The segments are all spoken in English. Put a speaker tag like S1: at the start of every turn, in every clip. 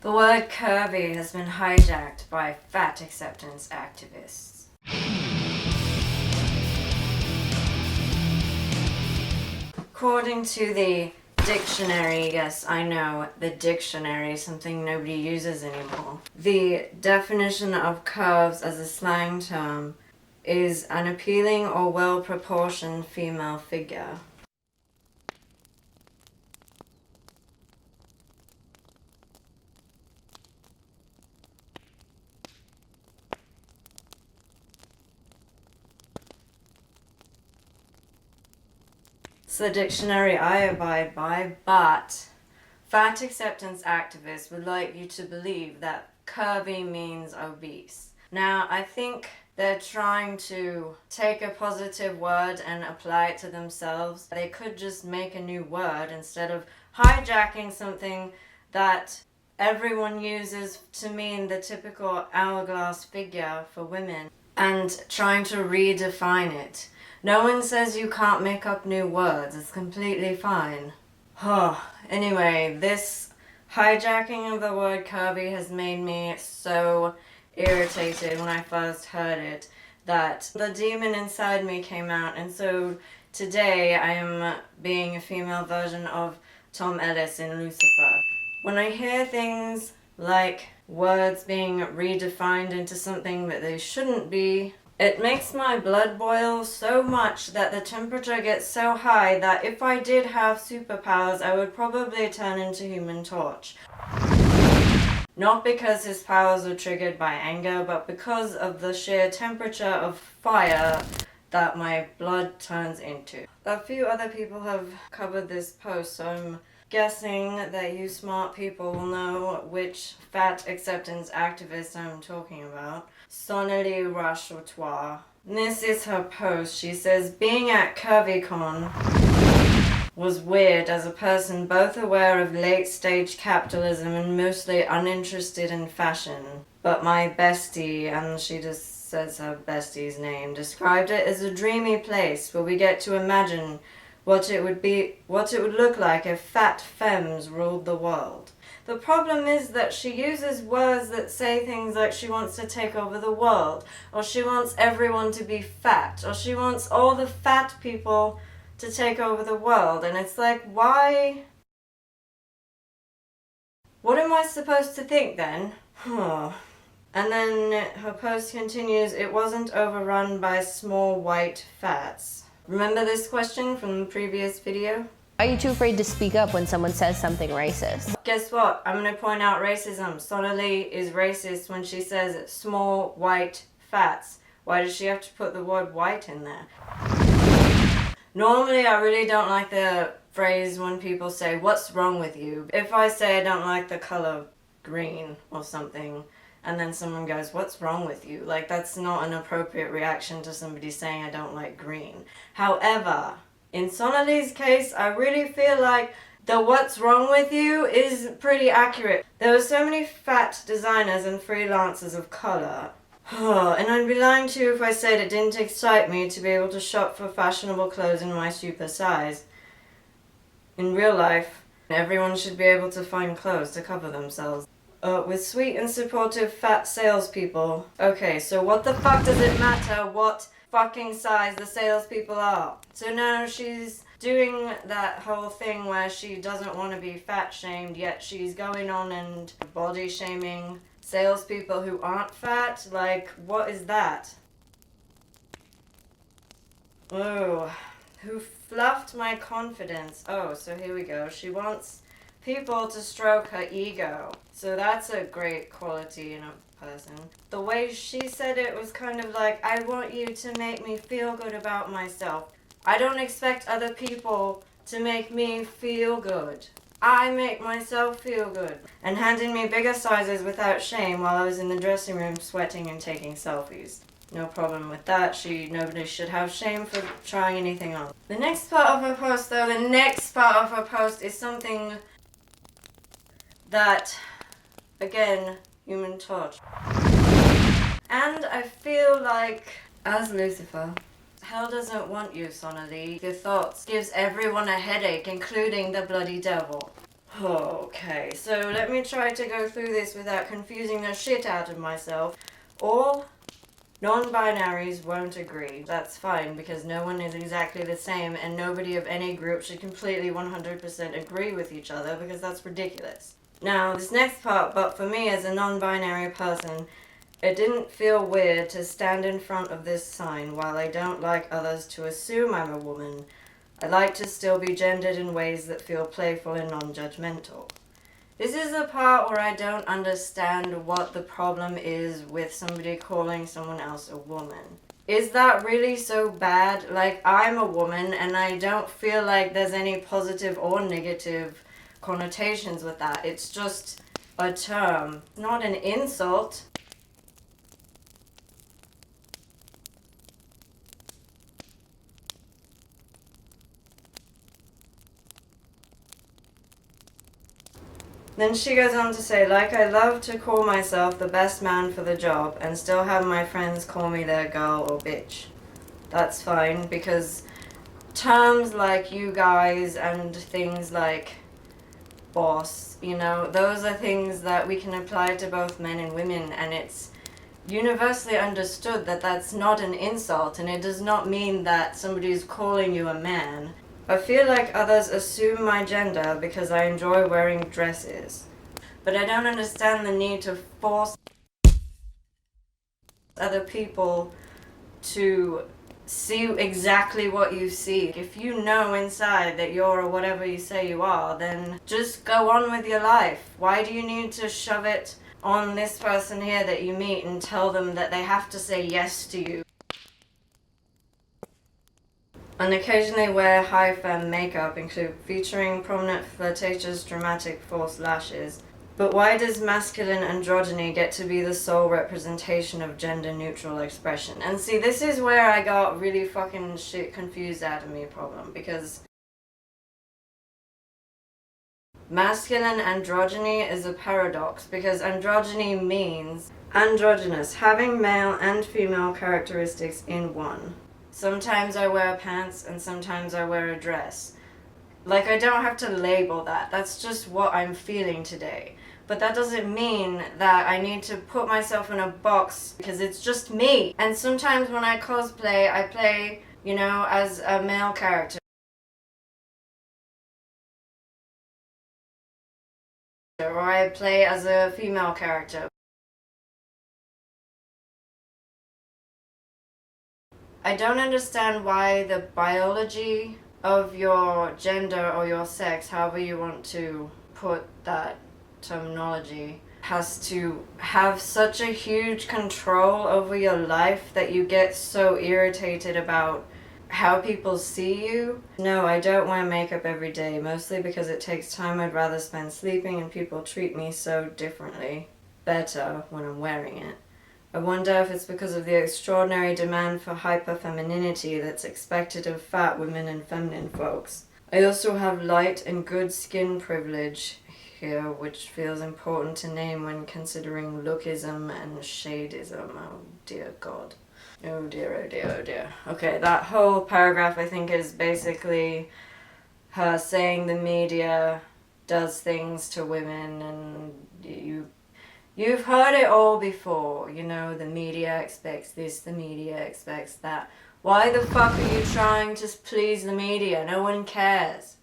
S1: The word curvy has been hijacked by fat acceptance activists. According to the dictionary, yes, I know, the dictionary, something nobody uses anymore. The definition of curves as a slang term is an appealing or well-proportioned female figure. It's the dictionary I abide by, but fat acceptance activists would like you to believe that curvy means obese. Now, I think they're trying to take a positive word and apply it to themselves. They could just make a new word instead of hijacking something that everyone uses to mean the typical hourglass figure for women and trying to redefine it. No one says you can't make up new words. It's completely fine. Anyway, this hijacking of the word curvy has made me so irritated when I first heard it that the demon inside me came out, and so today I am being a female version of Tom Ellis in Lucifer. When I hear things like words being redefined into something that they shouldn't be, it makes my blood boil so much that the temperature gets so high that if I did have superpowers, I would probably turn into Human Torch. Not because his powers are triggered by anger, but because of the sheer temperature of fire that my blood turns into. A few other people have covered this post, so I'm guessing that you smart people will know which fat acceptance activist I'm talking about. Sonalee Rashatwar. This is her post. She says, being at CurvyCon was weird as a person both aware of late-stage capitalism and mostly uninterested in fashion. But my bestie, and she just says her bestie's name, described it as a dreamy place where we get to imagine what it would look like if fat femmes ruled the world. The problem is that she uses words that say things like she wants to take over the world, or she wants everyone to be fat, or she wants all the fat people to take over the world, and it's like, why? What am I supposed to think then? And then her post continues, it wasn't overrun by small white fats. Remember this question from the previous video?
S2: Why are you too afraid to speak up when someone says something racist?
S1: Guess what? I'm going to point out racism. Sonalee is racist when she says small white fats. Why does she have to put the word white in there? Normally, I really don't like the phrase when people say, what's wrong with you? If I say I don't like the color green or something, and then someone goes, what's wrong with you? Like, that's not an appropriate reaction to somebody saying I don't like green. However, in Sonalee's case, I really feel like the what's wrong with you is pretty accurate. There are so many fat designers and freelancers of color. And I'd be lying to you if I said it didn't excite me to be able to shop for fashionable clothes in my super size. In real life, everyone should be able to find clothes to cover themselves. With sweet and supportive fat salespeople. Okay, so what the fuck does it matter what fucking size the salespeople are? So now she's doing that whole thing where she doesn't want to be fat shamed, yet she's going on and body shaming salespeople who aren't fat. Like, what is that? Oh, who fluffed my confidence? Oh, so here we go. She wants people to stroke her ego. So that's a great quality in a person. The way she said it was kind of like, I want you to make me feel good about myself. I don't expect other people to make me feel good. I make myself feel good. And handing me bigger sizes without shame while I was in the dressing room sweating and taking selfies. No problem with that. Nobody should have shame for trying anything on. The next part of her post though, is something that, again, Human Torch. And I feel like, as Lucifer, hell doesn't want you, Sonalee. Your thoughts gives everyone a headache, including the bloody devil. Okay, so let me try to go through this without confusing the shit out of myself. All non-binaries won't agree. That's fine, because no one is exactly the same, and nobody of any group should completely 100% agree with each other, because that's ridiculous. Now, this next part, but for me as a non-binary person, it didn't feel weird to stand in front of this sign. While I don't like others to assume I'm a woman, I like to still be gendered in ways that feel playful and non-judgmental. This is the part where I don't understand what the problem is with somebody calling someone else a woman. Is that really so bad? Like, I'm a woman and I don't feel like there's any positive or negative connotations with that. It's just a term, not an insult. Then she goes on to say, like, I love to call myself the best man for the job and still have my friends call me their girl or bitch. That's fine, because terms like you guys and things like boss, you know, those are things that we can apply to both men and women, and it's universally understood that that's not an insult, and it does not mean that somebody is calling you a man. I feel like others assume my gender because I enjoy wearing dresses, but I don't understand the need to force other people to see exactly what you see. If you know inside that you're whatever you say you are, then just go on with your life. Why do you need to shove it on this person here that you meet and tell them that they have to say yes to you? And occasionally wear high femme makeup, include featuring prominent flirtatious dramatic false lashes. But why does masculine androgyny get to be the sole representation of gender neutral expression? And see, this is where I got really fucking shit confused out of me problem, because masculine androgyny is a paradox, because androgyny means androgynous, having male and female characteristics in one. Sometimes I wear pants and sometimes I wear a dress. Like, I don't have to label that. That's just what I'm feeling today. But that doesn't mean that I need to put myself in a box, because it's just me. And sometimes when I cosplay, I play, you know, as a male character. Or I play as a female character. I don't understand why the biology of your gender or your sex, however you want to put that terminology, has to have such a huge control over your life that you get so irritated about how people see you. No, I don't wear makeup every day, mostly because it takes time. I'd rather spend sleeping, and people treat me so differently, better when I'm wearing it. I wonder if it's because of the extraordinary demand for hyper-femininity that's expected of fat women and feminine folks. I also have light and good skin privilege here, which feels important to name when considering lookism and shadeism. Oh dear God. Oh dear, oh dear, oh dear. Okay, that whole paragraph I think is basically her saying the media does things to women, and you've heard it all before, you know, the media expects this, the media expects that. Why the fuck are you trying to please the media? No one cares.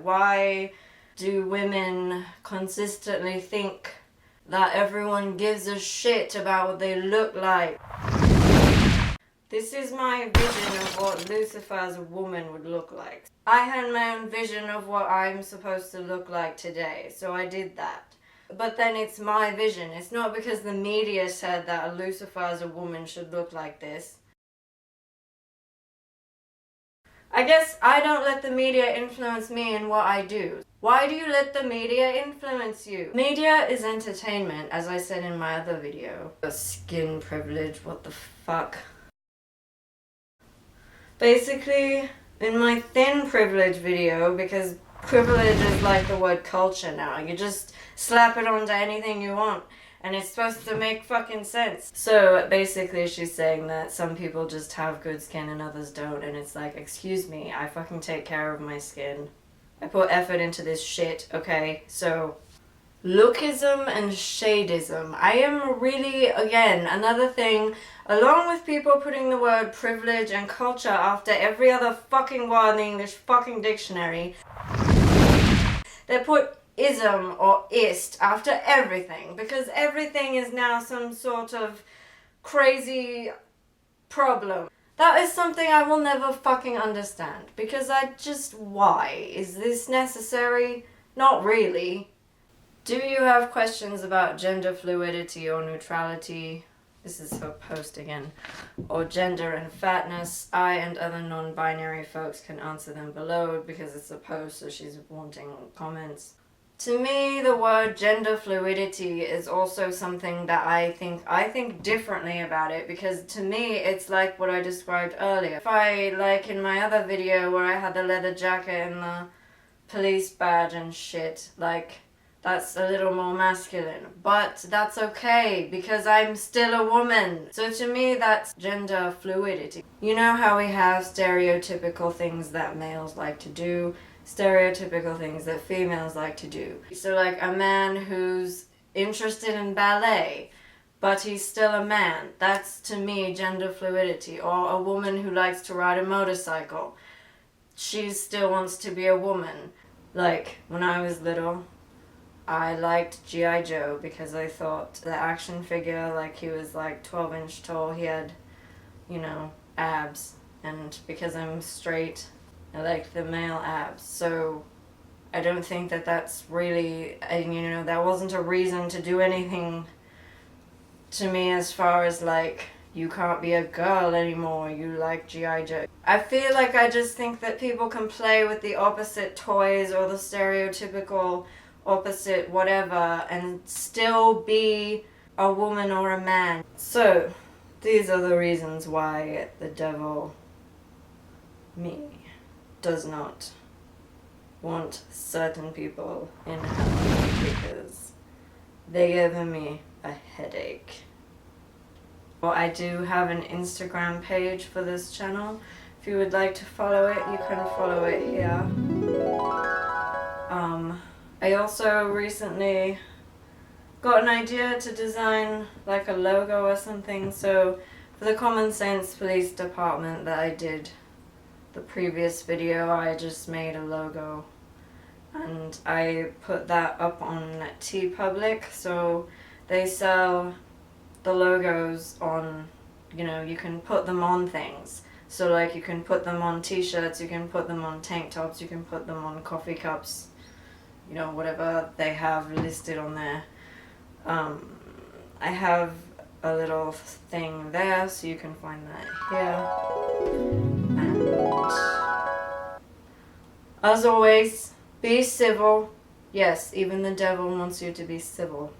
S1: Why do women consistently think that everyone gives a shit about what they look like? This is my vision of what Lucifer as a woman would look like. I had my own vision of what I'm supposed to look like today, so I did that. But then it's my vision. It's not because the media said that a Lucifer as a woman should look like this. I guess I don't let the media influence me in what I do. Why do you let the media influence you? Media is entertainment, as I said in my other video. Skin privilege, what the fuck? Basically, in my thin privilege video, because privilege is like the word culture now, you just slap it onto anything you want. and it's supposed to make fucking sense. So basically she's saying that some people just have good skin and others don't, and it's like, excuse me, I fucking take care of my skin. I put effort into this shit, okay? So lookism and shadism. I am really, again, another thing, along with people putting the word privilege and culture after every other fucking word in the English fucking dictionary, they put ism or ist after everything, because everything is now some sort of crazy problem. That is something I will never fucking understand, because why? Is this necessary? Not really. Do you have questions about gender fluidity or neutrality? This is her post again. Or gender and fatness? I and other non-binary folks can answer them below because it's a post, so she's wanting comments. To me, the word gender fluidity is also something that I think differently about it, because to me it's like what I described earlier. If I, like in my other video where I had the leather jacket and the police badge and shit, like, that's a little more masculine, but that's okay because I'm still a woman. So to me, that's gender fluidity. You know how we have stereotypical things that males like to do, stereotypical things that females like to do. So like a man who's interested in ballet, but he's still a man. That's to me gender fluidity. Or a woman who likes to ride a motorcycle. She still wants to be a woman. Like when I was little, I liked G.I. Joe because I thought the action figure, like he was like 12-inch tall, he had, you know, abs. And because I'm straight, I liked the male abs. So I don't think that that's really, you know, that wasn't a reason to do anything to me as far as like, you can't be a girl anymore, you like G.I. Joe. I feel like I just think that people can play with the opposite toys or the stereotypical opposite whatever and still be a woman or a man. So these are the reasons why the devil, me, does not want certain people in hell, because they give me a headache. Well, I do have an Instagram page for this channel. If you would like to follow it, you can follow it here. I also recently got an idea to design like a logo or something, so for the Common Sense Police Department that I did the previous video, I just made a logo and I put that up on TeePublic, so they sell the logos on, you know, you can put them on things. So like you can put them on t-shirts, you can put them on tank tops, you can put them on coffee cups, you know, whatever they have listed on there. I have a little thing there, so you can find that here. And as always, be civil. Yes, even the devil wants you to be civil.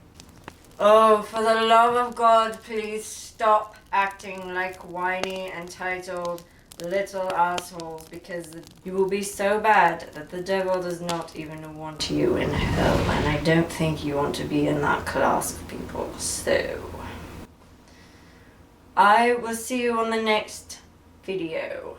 S1: Oh, for the love of God, please stop acting like whiny, entitled little assholes, because you will be so bad that the devil does not even want you in hell, and I don't think you want to be in that class of people. So I will see you on the next video.